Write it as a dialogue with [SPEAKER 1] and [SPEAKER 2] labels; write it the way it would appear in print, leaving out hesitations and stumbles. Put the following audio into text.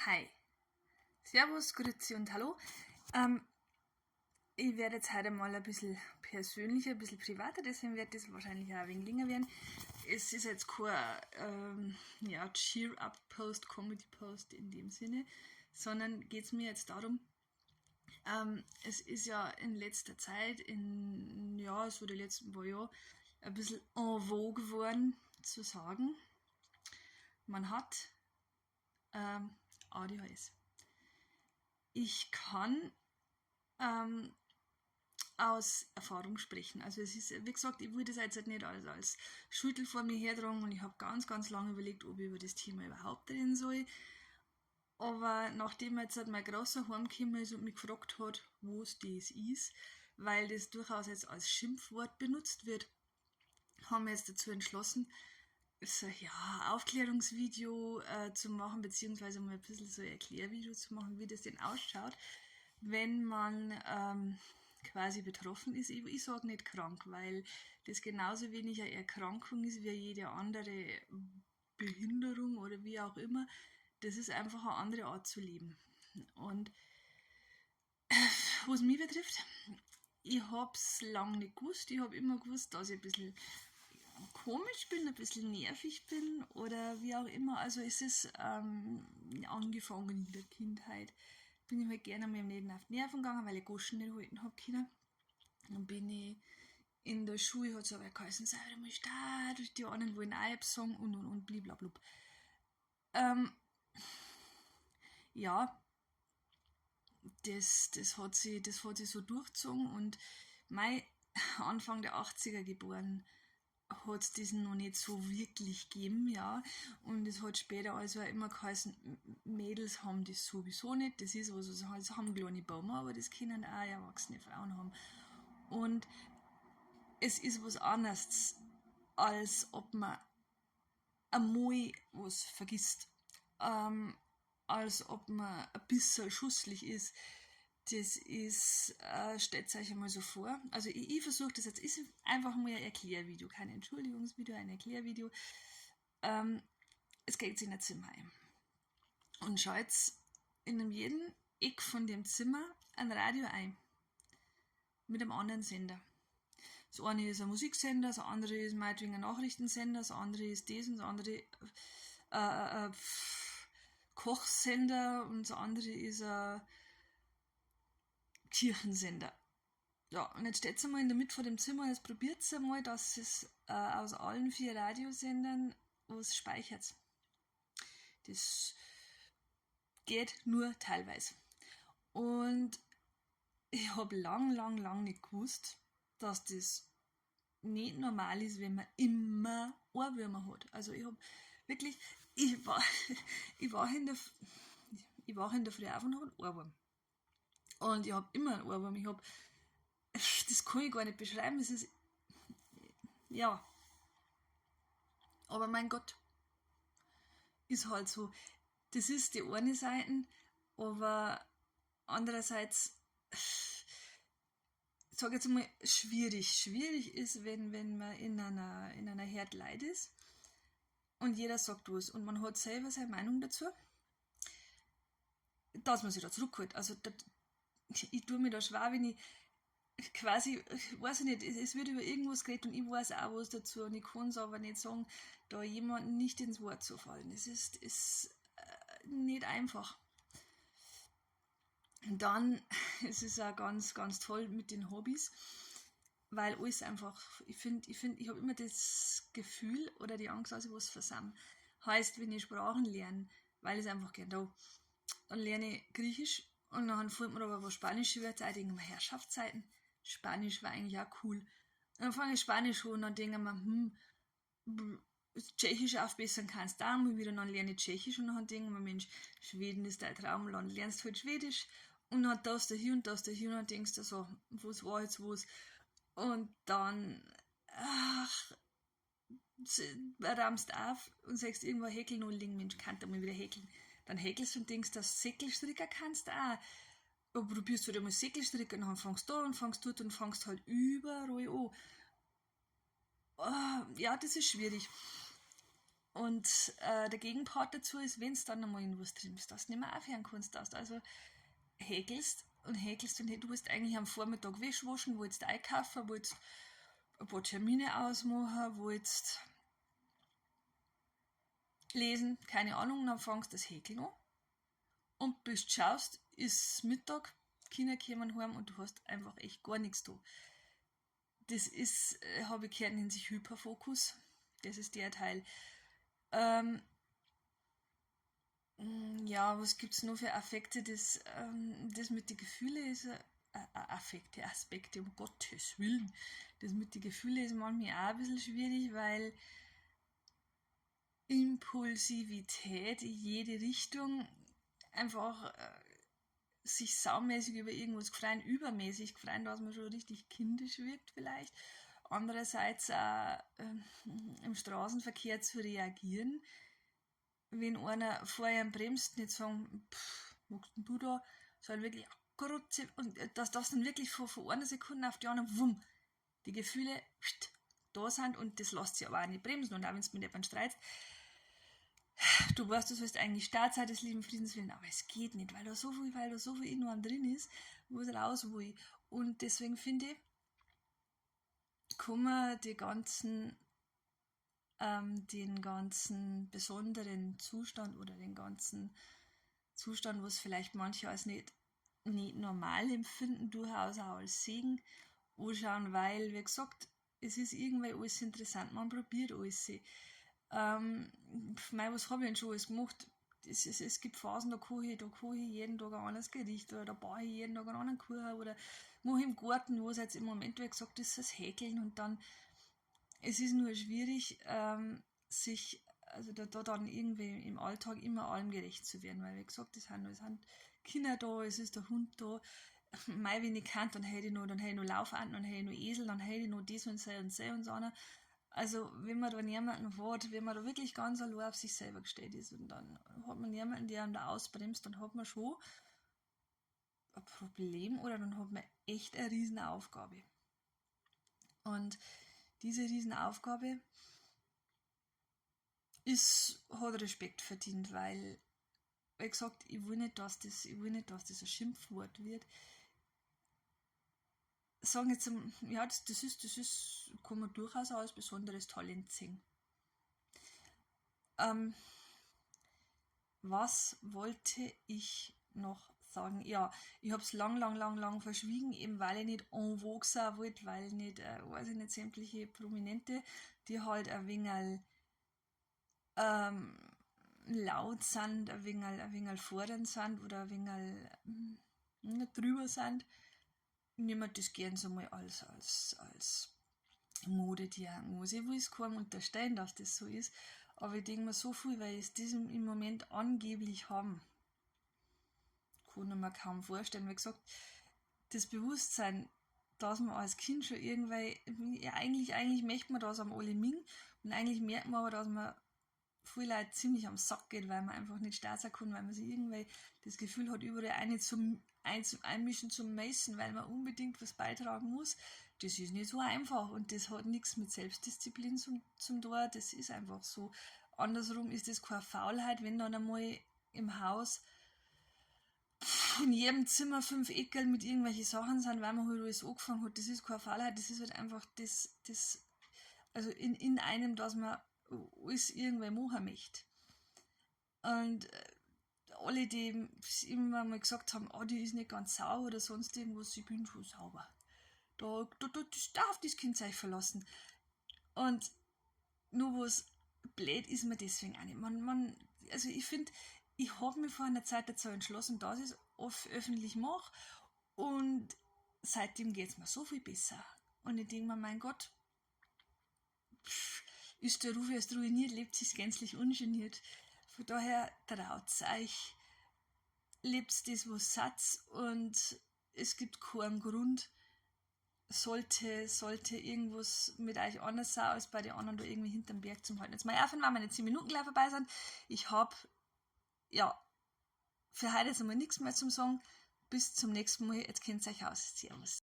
[SPEAKER 1] Hi, Servus, Grüezi und Hallo. Ich werde jetzt heute mal ein bisschen persönlicher, ein bisschen privater, deswegen wird das wahrscheinlich auch ein wenig länger werden. Es ist jetzt kein Cheer-Up-Post, Comedy-Post in dem Sinne, sondern geht es mir jetzt darum, es ist ja in letzter Zeit, so die letzten paar Jahre, ein bisschen en vogue geworden zu sagen, man hat ADHS. Ich kann aus Erfahrung sprechen. Also es ist, wie gesagt, ich würde das jetzt halt nicht als Schüttel vor mir hertragen und ich habe ganz, ganz lange überlegt, ob ich über das Thema überhaupt reden soll. Aber nachdem jetzt halt mein Großer heimgekommen ist und mich gefragt hat, was das ist, weil das durchaus jetzt als Schimpfwort benutzt wird, haben wir jetzt dazu entschlossen, so Aufklärungsvideo zu machen, beziehungsweise mal ein bisschen so ein Erklärvideo zu machen, wie das denn ausschaut, wenn man quasi betroffen ist. Ich sage nicht krank, weil das genauso wenig eine Erkrankung ist wie jede andere Behinderung oder wie auch immer. Das ist einfach eine andere Art zu leben. Und was mich betrifft, ich habe es lange nicht gewusst. Ich habe immer gewusst, dass ich ein bisschen komisch bin, ein bisschen nervig bin oder wie auch immer. Also es ist angefangen in der Kindheit. Bin ich halt gerne mit dem Leben auf die Nerven gegangen, weil ich Goschen nicht halten habe können. Dann bin ich in der Schule, hat es aber geheißen, sei du musst da, die anderen wollen auch sagen und blablabla. Ja, das hat sich so durchgezogen und Anfang der 80er geboren, hat es das noch nicht so wirklich gegeben, ja. Und es hat später also auch immer geheißen, Mädels haben das sowieso nicht. Das ist was, das haben kleine Baumer, aber das können auch erwachsene Frauen haben. Und es ist was anderes, als ob man einmal was vergisst. Als ob man ein bisschen schusslich ist. Das ist, stellt euch einmal so vor. Also ich versuche das jetzt, ist einfach mal ein Erklärvideo, kein Entschuldigungsvideo, ein Erklärvideo. Es geht in ein Zimmer ein. Und schaut in jedem Eck von dem Zimmer ein Radio ein. Mit einem anderen Sender. Das eine ist ein Musiksender, das andere ist meinetwegen ein Nachrichtensender, das andere ist das und das andere Kochsender und das andere ist ein Kirchensender. Ja, und jetzt steht ihr mal in der Mitte von dem Zimmer und jetzt probiert ihr mal, dass es aus allen 4 Radiosendern was speichert. Das geht nur teilweise. Und ich habe lang nicht gewusst, dass das nicht normal ist, wenn man immer Ohrwürmer hat. Also ich habe wirklich, ich war in der Früh auf und habe einen Ohrwurm. Und ich habe immer einen Ohrwurm. Das kann ich gar nicht beschreiben. Es ist, ja. Aber mein Gott, ist halt so. Das ist die eine Seite, aber andererseits, ich sage jetzt mal, schwierig. Schwierig ist, wenn man in einer Herd Leid ist und jeder sagt was und man hat selber seine Meinung dazu, dass man sich da zurückholt. Also ich tue mir da schwer, wenn ich quasi, weiß ich nicht, es wird über irgendwas geredet und ich weiß auch was dazu und ich kann es aber nicht sagen, da jemandem nicht ins Wort zu fallen. Es ist nicht einfach. Und dann es ist auch ganz, ganz toll mit den Hobbys, weil alles einfach, ich habe immer das Gefühl oder die Angst, dass ich was versammle. Heißt, wenn ich Sprachen lerne, weil ich es einfach gerne da, dann lerne ich Griechisch und dann fällt mir aber was Spanische Wörter ein, denke ich mir, Herrschaftszeiten, Spanisch war eigentlich auch cool. Und dann fange ich Spanisch an und dann denke ich mir, Tschechisch aufbessern kannst du auch mal wieder, dann lerne ich Tschechisch und dann denke ich mir, Mensch, Schweden ist dein Traumland, lernst halt Schwedisch und dann das da hier und das da hier und dann denkst du so, was war jetzt was? Und dann, rammst auf und sagst irgendwo häkeln und liegen, Mensch, kann da mal wieder häkeln. Dann häkelst du und denkst, dass Säckelstricker kannst du auch. Aber probierst du halt einmal Säckelstricker und dann fangst du da und fangst dort und fangst halt überall an. Ja, das ist schwierig. Und der Gegenpart dazu ist, wenn du dann einmal in was drin bist, dass du nicht mehr aufhören kannst, dass du also häkelst und häkelst und du willst eigentlich am Vormittag Wäsche waschen, willst einkaufen, willst ein paar Termine ausmachen, willst lesen, keine Ahnung, dann fangst du das Häkeln an und bis du schaust, ist Mittag, Kinder kommen heim und du hast einfach echt gar nichts da. Das ist, habe ich gehört, nennt sich Hyperfokus. Das ist der Teil. Ähm, ja, was gibt es noch für Affekte? Das mit den Gefühlen ist Affekte, Aspekte, um Gottes Willen. Das mit den Gefühlen ist manchmal auch ein bisschen schwierig, weil Impulsivität in jede Richtung einfach sich saumäßig über irgendwas gefreien, übermäßig gefreien, dass man schon richtig kindisch wirkt vielleicht. Andererseits auch im Straßenverkehr zu reagieren, wenn einer vor einem bremst, nicht sagen, magst denn du da, sondern wirklich Grutze, und dass das dann wirklich von einer Sekunde auf die andere, wumm, die Gefühle da sind und das lässt sich aber auch nicht bremsen. Und auch wenn es mit jemandem streitst, du weißt, du sollst eigentlich Startzeit des lieben Friedens willen, aber es geht nicht, weil da so viel in einem drin ist, wo es raus will. Und deswegen finde ich, kann man den ganzen besonderen Zustand oder den ganzen Zustand, was vielleicht manche als nicht normal empfinden, durchaus auch als Segen anschauen, weil, wie gesagt, es ist irgendwie alles interessant, man probiert alles. Was habe ich denn schon alles gemacht? Es gibt Phasen, da koche ich jeden Tag ein anderes Gericht oder da baue ich jeden Tag einen anderen Kuchen oder mache im Garten, wo es jetzt im Moment, wie gesagt, ist das Häkeln und dann, es ist nur schwierig, sich, also da dann irgendwie im Alltag immer allem gerecht zu werden, weil wie gesagt, es sind Kinder da, es ist der Hund da, mei, wenn ich kann, dann hätte ich noch Laufanden, dann hätte ich noch Esel, dann hätte ich noch das und so einer. Also wenn man da niemanden hat, wenn man da wirklich ganz allein auf sich selber gestellt ist und dann hat man niemanden, der einen da ausbremst, dann hat man schon ein Problem oder dann hat man echt eine Riesenaufgabe. Und diese Riesenaufgabe hat Respekt verdient, weil, wie gesagt, ich will nicht, dass das ein Schimpfwort wird. Sagen jetzt, ja, kann man durchaus als besonderes Talent sehen. Was wollte ich noch sagen? Ja, ich habe es lang verschwiegen, eben weil ich nicht en vogue sein wollte, weil nicht, weiß ich nicht, sämtliche Prominente, die halt ein wenig laut sind, ein wenig fordernd sind oder ein wenig drüber sind, nehmen wir das gern so mal als Modediagnose. Ich will es kaum unterstellen, dass das so ist, aber ich denke mir so viel, weil es das im Moment angeblich haben, kann ich mir kaum vorstellen. Wie gesagt, das Bewusstsein, dass man als Kind schon irgendwie, ja, eigentlich möchte man das am alle Ming und eigentlich merkt man aber, dass man viele Leute ziemlich am Sack geht, weil man einfach nicht starten kann, weil man sich irgendwie das Gefühl hat, überall einmischen zu müssen, weil man unbedingt was beitragen muss. Das ist nicht so einfach und das hat nichts mit Selbstdisziplin zum tun, das ist einfach so. Andersrum ist das keine Faulheit, wenn dann einmal im Haus in jedem Zimmer 5 Eckel mit irgendwelchen Sachen sind, weil man halt alles angefangen hat. Das ist keine Faulheit, das ist halt einfach also in einem, dass man alles irgendwie machen möchte. Und alle, die immer mal gesagt haben, oh, die ist nicht ganz sauber oder sonst irgendwas, ich bin schon sauber. Das darf das Kind sich verlassen. Und nur was blöd ist mir deswegen auch nicht. Also ich finde, ich habe mich vor einer Zeit dazu entschlossen, dass ich es öffentlich mache und seitdem geht es mir so viel besser. Und ich denke mir, mein Gott, ist der Ruf erst ruiniert, lebt sich gänzlich ungeniert. Von daher traut euch, lebt das, was seid, und es gibt keinen Grund, sollte irgendwas mit euch anders sein, als bei den anderen da irgendwie hinterm Berg zu halten. Jetzt mal aufhören, weil meine 10 Minuten gleich vorbei sind. Ich habe, ja, für heute ist einmal nichts mehr zum Sagen. Bis zum nächsten Mal. Jetzt kennt ihr euch aus. Servus.